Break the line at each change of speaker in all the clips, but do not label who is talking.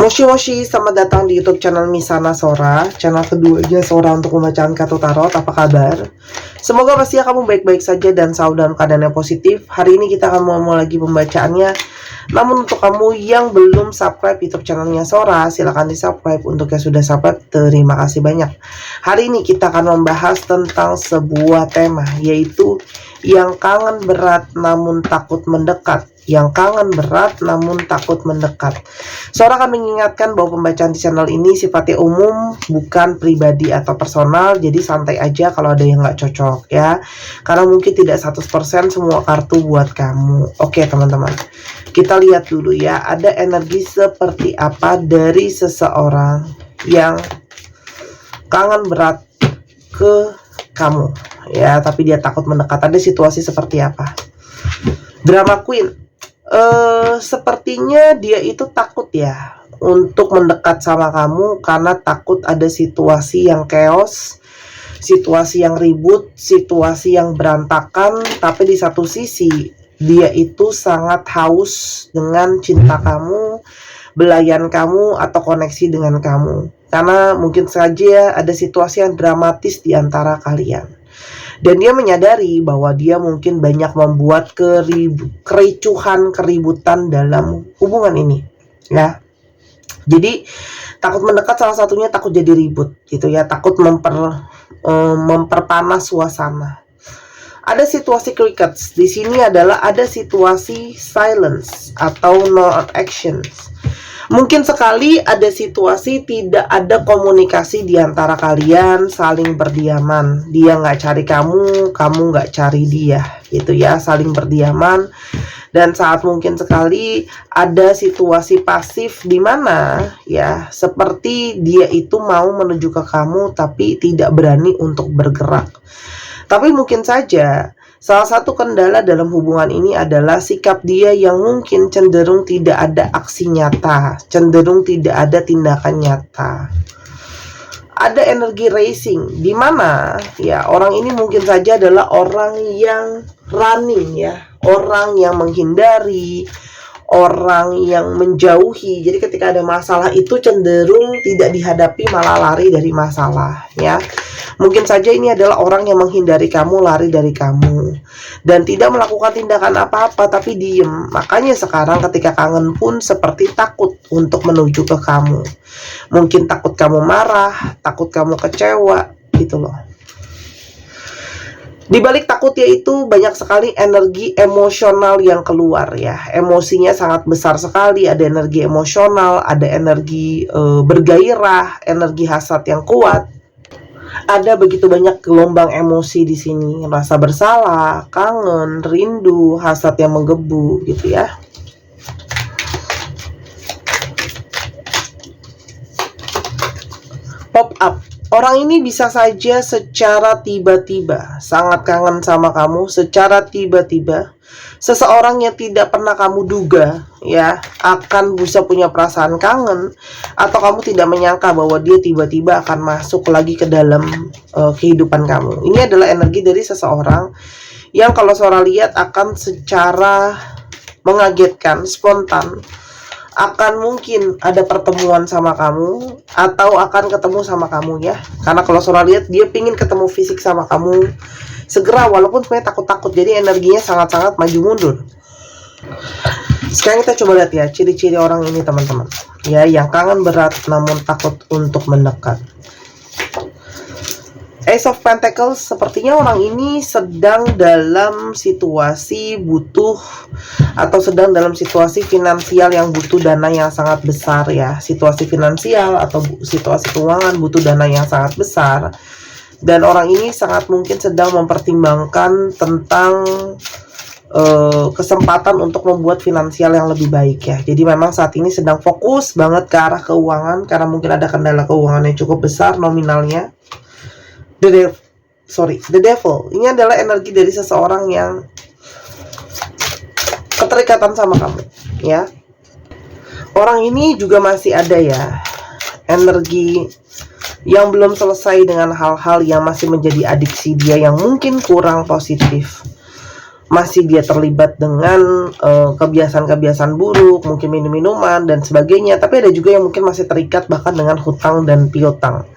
Moshi Moshi, selamat datang di YouTube channel Misana Sora, channel keduanya Sora untuk membacakan kartu tarot. Apa kabar? Semoga pastinya kamu baik-baik saja dan selalu dalam keadaan yang positif. Hari ini kita akan mulai lagi pembacaannya. Namun untuk kamu yang belum subscribe YouTube channelnya Sora, silahkan di subscribe. Untuk yang sudah subscribe, terima kasih banyak. Hari ini kita akan membahas tentang sebuah tema, yaitu yang kangen berat namun takut mendekat. Yang kangen berat namun takut mendekat. Sora akan mengingatkan bahwa pembacaan di channel ini sifatnya umum, bukan pribadi atau personal. Jadi santai aja kalau ada yang nggak cocok ya. Karena mungkin tidak 100% semua kartu buat kamu. Oke teman-teman, kita lihat dulu ya. Ada energi seperti apa dari seseorang yang kangen berat ke kamu ya, tapi dia takut mendekat. Ada situasi seperti apa? Drama Queen. Sepertinya dia itu takut ya untuk mendekat sama kamu karena takut ada situasi yang chaos, situasi yang ribut, situasi yang berantakan. Tapi di satu sisi dia itu sangat haus dengan cinta kamu, belayan kamu, atau koneksi dengan kamu. Karena mungkin saja ada situasi yang dramatis di antara kalian. Dan dia menyadari bahwa dia mungkin banyak membuat kericuhan, keributan dalam hubungan ini ya. Jadi takut mendekat salah satunya takut jadi ribut gitu ya, takut memperpanas suasana. Ada situasi crickets di sini, adalah ada situasi silence atau no actions. Mungkin sekali ada situasi tidak ada komunikasi di antara kalian, saling berdiaman. Dia nggak cari kamu, kamu nggak cari dia, gitu ya, saling berdiaman. Dan saat mungkin sekali ada situasi pasif di mana ya, seperti dia itu mau menuju ke kamu tapi tidak berani untuk bergerak. Tapi mungkin saja salah satu kendala dalam hubungan ini adalah sikap dia yang mungkin cenderung tidak ada aksi nyata, cenderung tidak ada tindakan nyata. Ada energi racing di mana ya orang ini mungkin saja adalah orang yang running ya, orang yang menghindari, orang yang menjauhi. Jadi ketika ada masalah itu cenderung tidak dihadapi, malah lari dari masalah ya. Mungkin saja ini adalah orang yang menghindari kamu, lari dari kamu, dan tidak melakukan tindakan apa-apa tapi diem. Makanya sekarang ketika kangen pun seperti takut untuk menuju ke kamu. Mungkin takut kamu marah, takut kamu kecewa gitu loh. Di balik takutnya itu banyak sekali energi emosional yang keluar ya. Emosinya sangat besar sekali. Ada energi emosional, ada energi bergairah, energi hasad yang kuat. Ada begitu banyak gelombang emosi di sini. Rasa bersalah, kangen, rindu, hasad yang menggebu gitu ya. Pop up. Orang ini bisa saja secara tiba-tiba sangat kangen sama kamu, secara tiba-tiba. Seseorang yang tidak pernah kamu duga ya akan bisa punya perasaan kangen, atau kamu tidak menyangka bahwa dia tiba-tiba akan masuk lagi ke dalam kehidupan kamu. Ini adalah energi dari seseorang yang kalau Sora lihat akan secara mengagetkan, spontan, akan mungkin ada pertemuan sama kamu atau akan ketemu sama kamu ya. Karena kalau Sora lihat dia pingin ketemu fisik sama kamu segera, walaupun sebenarnya takut-takut. Jadi energinya sangat-sangat maju mundur. Sekarang kita coba lihat ya ciri-ciri orang ini teman-teman ya, yang kangen berat namun takut untuk mendekat. Ace of Pentacles, sepertinya orang ini sedang dalam situasi butuh atau sedang dalam situasi finansial yang butuh dana yang sangat besar ya. Situasi finansial atau situasi keuangan butuh dana yang sangat besar. Dan orang ini sangat mungkin sedang mempertimbangkan tentang kesempatan untuk membuat finansial yang lebih baik ya. Jadi memang saat ini sedang fokus banget ke arah keuangan karena mungkin ada kendala keuangan yang cukup besar nominalnya. The Devil. Ini adalah energi dari seseorang yang keterikatan sama kamu ya. Orang ini juga masih ada ya energi yang belum selesai dengan hal-hal yang masih menjadi adiksi dia yang mungkin kurang positif. masih dia terlibat dengan kebiasaan-kebiasaan buruk, mungkin minum-minuman dan sebagainya. Tapi ada juga yang mungkin masih terikat bahkan dengan hutang dan piutang.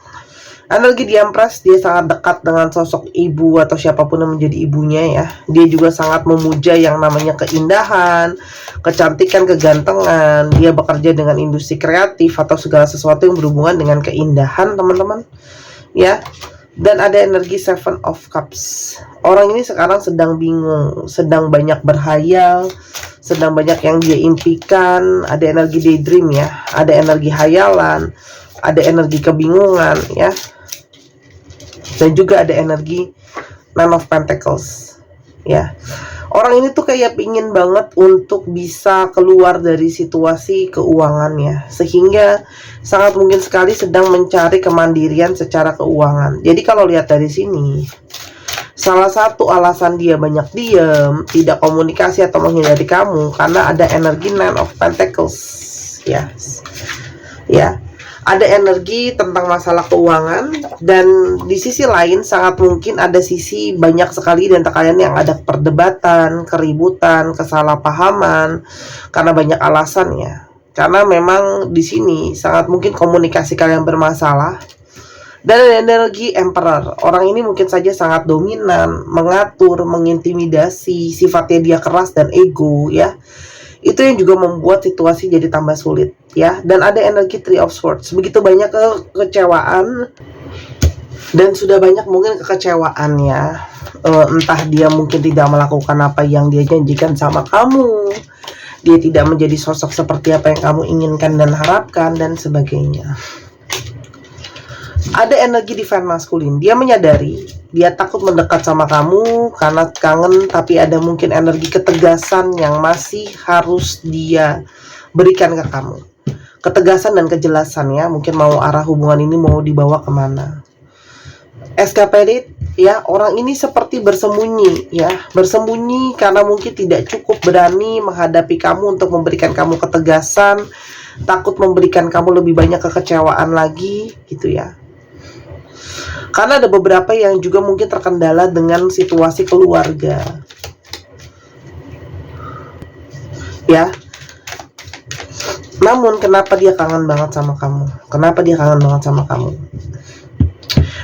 Energi di Empress, dia sangat dekat dengan sosok ibu atau siapapun yang menjadi ibunya ya. Dia juga sangat memuja yang namanya keindahan, kecantikan, kegantengan. Dia bekerja dengan industri kreatif atau segala sesuatu yang berhubungan dengan keindahan, teman-teman. Ya. Dan ada energi Seven of Cups. Orang ini sekarang sedang bingung, sedang banyak berhayal, sedang banyak yang dia impikan. Ada energi daydream ya, ada energi hayalan, ada energi kebingungan ya. Dan juga ada energi Nine of Pentacles ya. Orang ini tuh kayak pingin banget untuk bisa keluar dari situasi keuangannya, sehingga sangat mungkin sekali sedang mencari kemandirian secara keuangan. Jadi kalau lihat dari sini, salah satu alasan dia banyak diam, tidak komunikasi atau menghindari kamu karena ada energi Nine of Pentacles ya. Ya. Ada energi tentang masalah keuangan, dan di sisi lain sangat mungkin ada sisi banyak sekali dan kalian yang ada perdebatan, keributan, kesalahpahaman karena banyak alasan ya. Karena memang di sini sangat mungkin komunikasi kalian bermasalah. Dan ada energi Emperor. Orang ini mungkin saja sangat dominan, mengatur, mengintimidasi, sifatnya dia keras dan ego ya. Itu yang juga membuat situasi jadi tambah sulit ya. Dan ada energi Three of Swords. Begitu banyak kekecewaan, dan sudah banyak mungkin kekecewaan ya. Entah dia mungkin tidak melakukan apa yang dia janjikan sama kamu, dia tidak menjadi sosok seperti apa yang kamu inginkan dan harapkan, dan sebagainya. Ada energi Divine Masculine. Dia menyadari dia takut mendekat sama kamu karena kangen, tapi ada mungkin energi ketegasan yang masih harus dia berikan ke kamu. Ketegasan dan kejelasan ya, mungkin mau arah hubungan ini mau dibawa kemana. Escapade ya, orang ini seperti bersembunyi ya, bersembunyi karena mungkin tidak cukup berani menghadapi kamu untuk memberikan kamu ketegasan, takut memberikan kamu lebih banyak kekecewaan lagi gitu ya. Karena ada beberapa yang juga mungkin terkendala dengan situasi keluarga ya. Namun kenapa dia kangen banget sama kamu? Kenapa dia kangen banget sama kamu?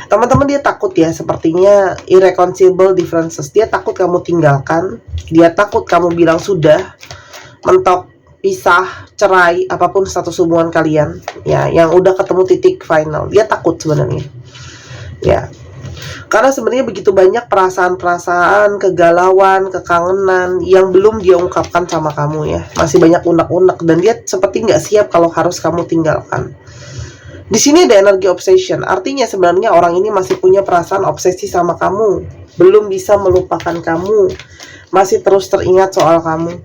Teman-teman, dia takut ya, sepertinya irreconcilable differences. Dia takut kamu tinggalkan, dia takut kamu bilang sudah, mentok, pisah, cerai, apapun status hubungan kalian ya, yang udah ketemu titik final. Dia takut sebenarnya ya, karena sebenarnya begitu banyak perasaan-perasaan, kegalauan, kekangenan yang belum dia ungkapkan sama kamu ya. Masih banyak unek-unek, dan dia seperti nggak siap kalau harus kamu tinggalkan. Di sini ada energi obsession, artinya sebenarnya orang ini masih punya perasaan obsesi sama kamu, belum bisa melupakan kamu, masih terus teringat soal kamu.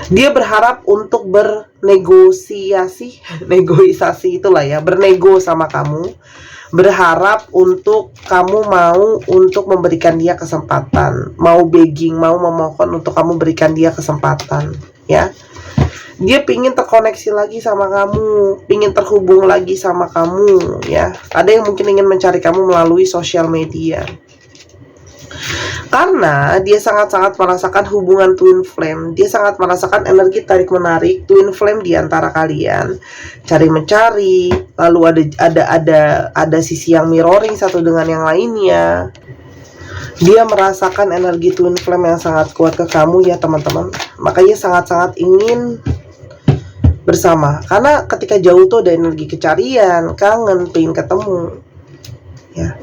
Dia berharap untuk bernegosiasi, negosiasi itulah ya, bernego sama kamu. Berharap untuk kamu mau untuk memberikan dia kesempatan, mau begging, mau memohon untuk kamu berikan dia kesempatan ya. Dia pingin terkoneksi lagi sama kamu, pingin terhubung lagi sama kamu ya. Ada yang mungkin ingin mencari kamu melalui sosial media, karena dia sangat-sangat merasakan hubungan twin flame. Dia sangat merasakan energi tarik-menarik twin flame di antara kalian, cari-mencari, lalu ada sisi yang mirroring satu dengan yang lainnya. Dia merasakan energi twin flame yang sangat kuat ke kamu ya teman-teman. Makanya sangat-sangat ingin bersama, karena ketika jauh tuh ada energi kecarian, kangen, pengen ketemu ya.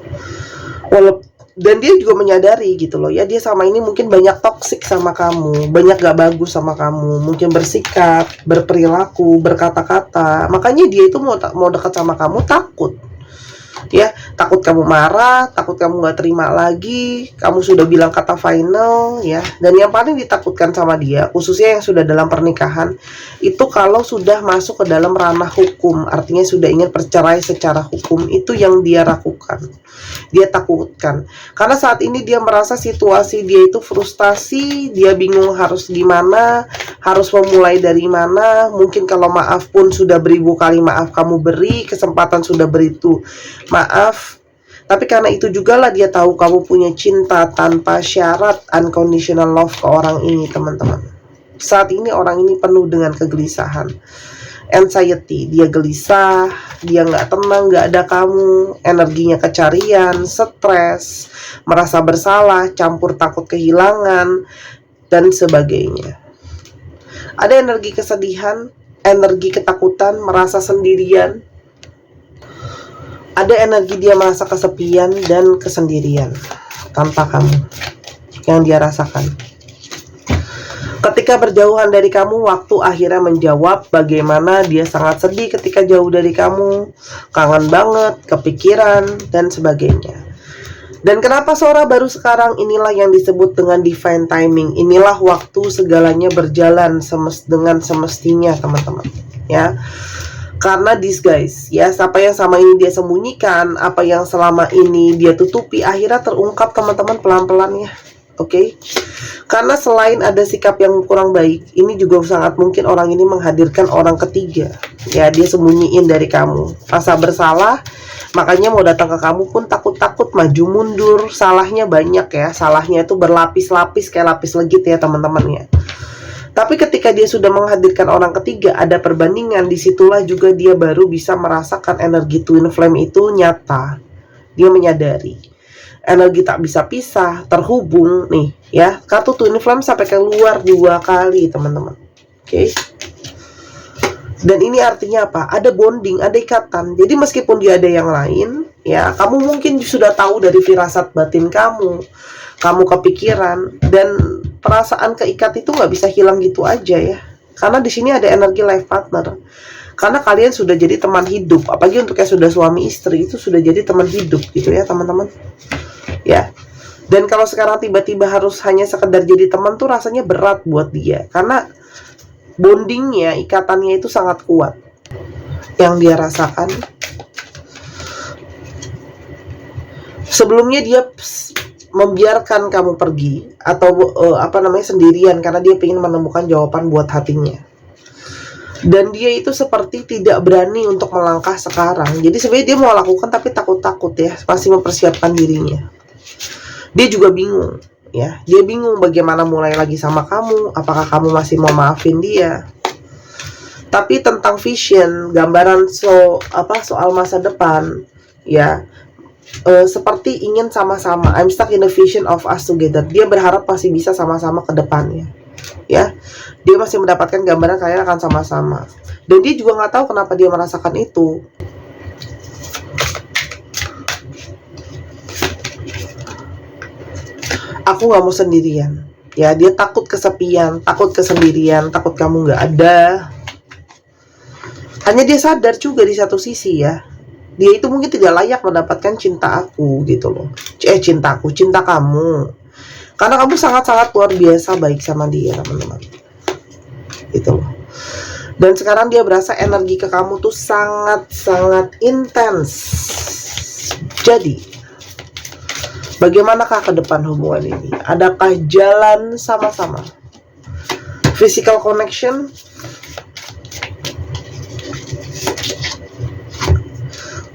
Dan dia juga menyadari gitu loh ya, dia sama ini mungkin banyak toksik sama kamu, banyak gak bagus sama kamu, mungkin bersikap, berperilaku, berkata-kata. Makanya dia itu mau dekat sama kamu takut ya, takut kamu marah, takut kamu gak terima lagi, kamu sudah bilang kata final ya. Dan yang paling ditakutkan sama dia, khususnya yang sudah dalam pernikahan, itu kalau sudah masuk ke dalam ranah hukum, artinya sudah ingin bercerai secara hukum, itu yang dia ragukan, dia takutkan. Karena saat ini dia merasa situasi dia itu frustasi, dia bingung harus gimana, harus memulai dari mana. Mungkin kalau maaf pun sudah beribu kali maaf kamu beri, kesempatan sudah beri itu maaf, Tapi karena itu juga lah dia tahu kamu punya cinta tanpa syarat, unconditional love ke orang ini, teman-teman. Saat ini orang ini penuh dengan kegelisahan, anxiety. Dia gelisah, dia nggak tenang, nggak ada kamu, energinya kecarian, stres, merasa bersalah, campur takut kehilangan, dan sebagainya. Ada energi kesedihan, energi ketakutan, merasa sendirian. Ada energi dia merasa kesepian dan kesendirian tanpa kamu yang dia rasakan. Ketika berjauhan dari kamu, waktu akhirnya menjawab bagaimana dia sangat sedih ketika jauh dari kamu, kangen banget, kepikiran, dan sebagainya. Dan kenapa Sora baru sekarang? Inilah yang disebut dengan divine timing. Inilah waktu segalanya berjalan dengan semestinya, teman-teman. Ya. Karena guys, ya, apa yang sama ini dia sembunyikan, apa yang selama ini dia tutupi, akhirnya terungkap, teman-teman, pelan-pelan ya. Oke. Karena selain ada sikap yang kurang baik, ini juga sangat mungkin orang ini menghadirkan orang ketiga. Ya, dia sembunyiin dari kamu. Rasa bersalah, makanya mau datang ke kamu pun takut-takut, maju mundur, salahnya banyak ya. Salahnya itu berlapis-lapis kayak lapis legit ya, teman-teman ya. Tapi ketika dia sudah menghadirkan orang ketiga, ada perbandingan, disitulah juga dia baru bisa merasakan energi twin flame itu nyata. Dia menyadari energi tak bisa pisah, terhubung nih ya. Kartu twin flame sampai keluar 2 kali, teman-teman. Oke. Dan ini artinya apa? Ada bonding, ada ikatan. Jadi meskipun dia ada yang lain, ya, kamu mungkin sudah tahu dari firasat batin kamu kepikiran, dan perasaan keikat itu nggak bisa hilang gitu aja ya. Karena di sini ada energi life partner. Karena kalian sudah jadi teman hidup, apalagi untuk yang sudah suami istri, itu sudah jadi teman hidup gitu ya, teman-teman. Ya. Dan kalau sekarang tiba-tiba harus hanya sekedar jadi teman tuh rasanya berat buat dia. Karena bondingnya, ikatannya itu sangat kuat yang dia rasakan. Sebelumnya dia membiarkan kamu pergi atau sendirian karena dia ingin menemukan jawaban buat hatinya. Dan dia itu seperti tidak berani untuk melangkah sekarang. Jadi sebenarnya dia mau lakukan tapi takut-takut ya, masih mempersiapkan dirinya. Dia juga bingung ya. Dia bingung bagaimana mulai lagi sama kamu, apakah kamu masih mau maafin dia. Tapi tentang vision, gambaran soal masa depan ya. Seperti ingin sama-sama, I'm stuck in the vision of us together. Dia berharap masih bisa sama-sama ke depannya ya. Dia masih mendapatkan gambaran kalian akan sama-sama. Dan dia juga nggak tahu kenapa dia merasakan itu. Aku nggak mau sendirian ya. Dia takut kesepian, takut kesendirian, takut kamu nggak ada. Hanya dia sadar juga di satu sisi ya, dia itu mungkin tidak layak mendapatkan cinta aku gitu loh. Cinta kamu. Karena kamu sangat-sangat luar biasa baik sama dia, teman-teman. Gitu loh. Dan sekarang dia berasa energi ke kamu tuh sangat-sangat intens. Jadi, bagaimanakah ke depan hubungan ini? Adakah jalan sama-sama? Physical connection?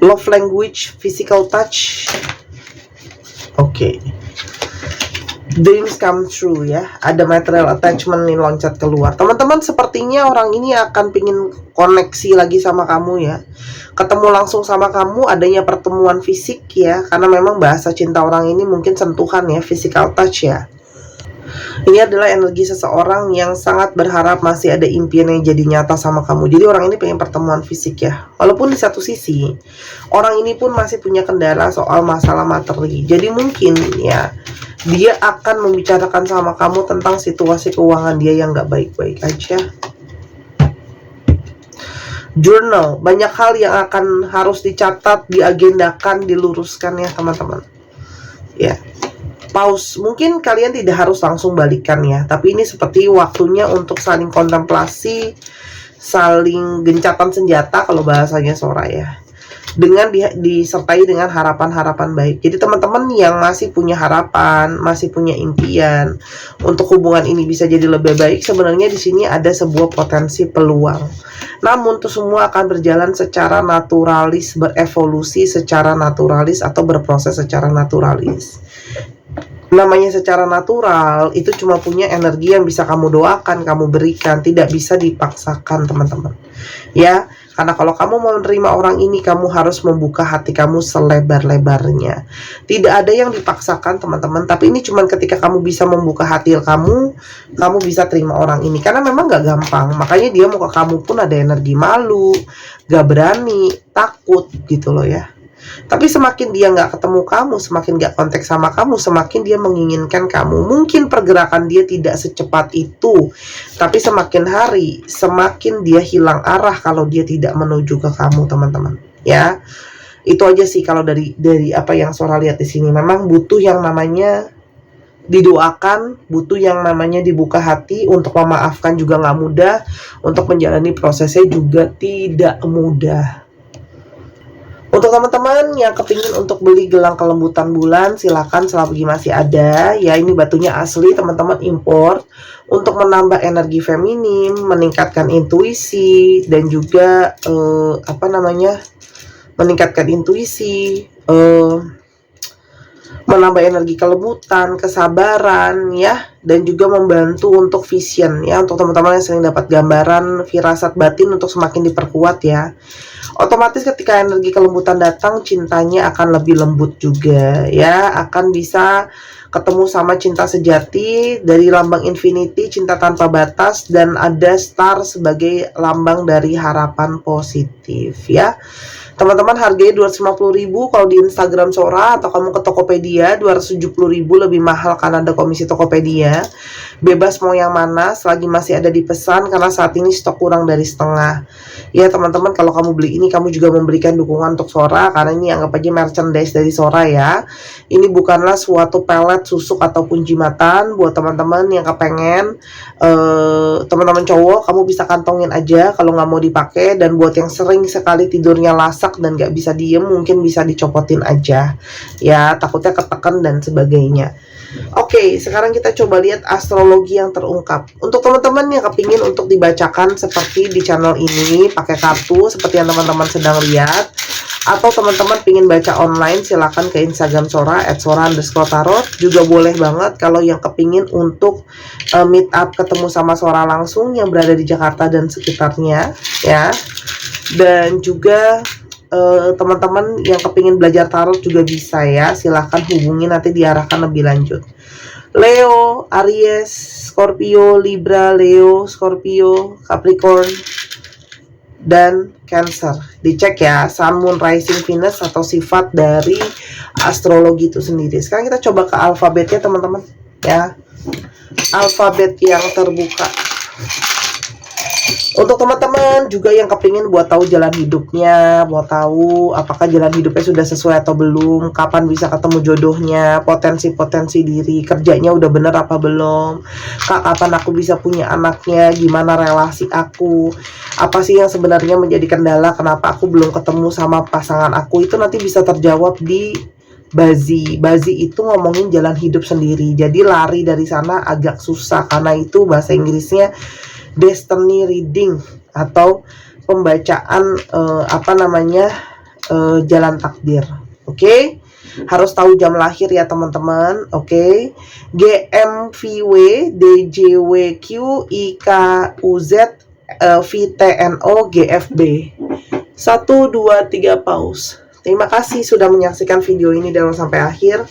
Love language, physical touch. Oke. Dreams come true ya. Ada material attachment nih loncat keluar. Teman-teman, sepertinya orang ini akan pingin koneksi lagi sama kamu ya. Ketemu langsung sama kamu, adanya pertemuan fisik ya. Karena memang bahasa cinta orang ini mungkin sentuhan ya, physical touch ya. Ini adalah energi seseorang yang sangat berharap masih ada impian yang jadi nyata sama kamu. Jadi orang ini pengen pertemuan fisik ya. Walaupun di satu sisi, orang ini pun masih punya kendala soal masalah materi. Jadi mungkin ya, dia akan membicarakan sama kamu tentang situasi keuangan dia yang gak baik-baik aja. Journal, banyak hal yang akan harus dicatat, diagendakan, diluruskan ya teman-teman. Ya. Pause, mungkin kalian tidak harus langsung balikan ya, tapi ini seperti waktunya untuk saling kontemplasi, saling gencatan senjata kalau bahasanya Sora ya. dengan disertai dengan harapan-harapan baik. Jadi teman-teman yang masih punya harapan, masih punya impian untuk hubungan ini bisa jadi lebih baik, sebenarnya di sini ada sebuah potensi peluang. Namun itu semua akan berjalan secara naturalis, berevolusi secara naturalis atau berproses secara naturalis. Namanya secara natural itu cuma punya energi yang bisa kamu doakan, kamu berikan, tidak bisa dipaksakan teman-teman. Ya, karena kalau kamu mau menerima orang ini, kamu harus membuka hati kamu selebar-lebarnya. Tidak ada yang dipaksakan teman-teman, tapi ini cuma ketika kamu bisa membuka hati kamu bisa terima orang ini. Karena memang gak gampang, makanya dia mau ke kamu pun ada energi malu, gak berani, takut gitu loh ya. Tapi semakin dia gak ketemu kamu, semakin gak kontak sama kamu, semakin dia menginginkan kamu. Mungkin pergerakan dia tidak secepat itu, tapi semakin hari, semakin dia hilang arah kalau dia tidak menuju ke kamu teman-teman. Ya, itu aja sih kalau dari apa yang Sora lihat di sini. Memang butuh yang namanya didoakan, butuh yang namanya dibuka hati. Untuk memaafkan juga gak mudah, untuk menjalani prosesnya juga tidak mudah. Untuk teman-teman yang kepingin untuk beli gelang kelembutan bulan, silakan selagi masih ada. Ya, ini batunya asli teman-teman, import. Untuk menambah energi feminim, meningkatkan intuisi, dan juga meningkatkan intuisi, menambah energi kelembutan, kesabaran ya, dan juga membantu untuk vision ya, untuk teman-teman yang sering dapat gambaran firasat batin untuk semakin diperkuat ya. Otomatis ketika energi kelembutan datang, cintanya akan lebih lembut juga ya, akan bisa ketemu sama cinta sejati dari lambang infinity, cinta tanpa batas, dan ada star sebagai lambang dari harapan positif ya. Teman-teman, harganya 250.000 kalau di Instagram Sora, atau kamu ke Tokopedia 270.000, lebih mahal karena ada komisi Tokopedia. Bebas mau yang mana selagi masih ada di pesan, karena saat ini stok kurang dari setengah. Ya teman-teman, kalau kamu beli ini kamu juga memberikan dukungan untuk Sora, karena ini anggap aja merchandise dari Sora ya. Ini bukanlah suatu pelet, susuk ataupun jimatan. Buat teman-teman yang kepengen, teman-teman cowok, kamu bisa kantongin aja kalau nggak mau dipakai. Dan buat yang sering sekali tidurnya lasak dan nggak bisa diem, mungkin bisa dicopotin aja ya, takutnya ketekan dan sebagainya. Oke, sekarang kita coba lihat astrologi yang terungkap. Untuk teman-teman yang kepingin untuk dibacakan seperti di channel ini, pakai kartu seperti yang teman-teman sedang lihat, atau teman-teman pingin baca online, silakan ke Instagram Sora @sora_tarot. Juga boleh banget kalau yang kepingin untuk meet up ketemu sama Sora langsung yang berada di Jakarta dan sekitarnya ya. Dan juga teman-teman yang kepingin belajar tarot juga bisa ya, silahkan hubungi, nanti diarahkan lebih lanjut. Leo, Aries, Scorpio, Libra, Leo, Scorpio, Capricorn, dan Cancer. Dicek ya, Sun, Moon, Rising, Venus, atau sifat dari astrologi itu sendiri. Sekarang kita coba ke alfabetnya teman-teman ya. Alfabet yang terbuka. Untuk teman-teman juga yang kepingin buat tahu jalan hidupnya, mau tahu apakah jalan hidupnya sudah sesuai atau belum, kapan bisa ketemu jodohnya, potensi-potensi diri, kerjanya udah bener apa belum, Kak kapan aku bisa punya anaknya, gimana relasi aku, apa sih yang sebenarnya menjadi kendala, kenapa aku belum ketemu sama pasangan aku, itu nanti bisa terjawab di Bazi. Bazi itu ngomongin jalan hidup sendiri, jadi lari dari sana agak susah, karena itu bahasa Inggrisnya destiny reading atau pembacaan jalan takdir. Oke? Harus tahu jam lahir ya teman-teman. Oke? GMVW DJWQ IKUZ VTNO GFB 1, 2, 3 pause. Terima kasih sudah menyaksikan video ini dan sampai akhir.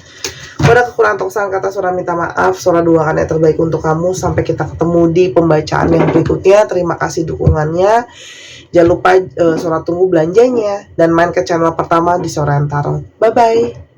Pada kekurangan atau kesalahan kata, Sora minta maaf. Sora doakan yang terbaik untuk kamu. Sampai kita ketemu di pembacaan yang berikutnya. Terima kasih dukungannya. Jangan lupa Sora tunggu belanjanya. Dan main ke channel pertama di Sora Tarot. Bye-bye.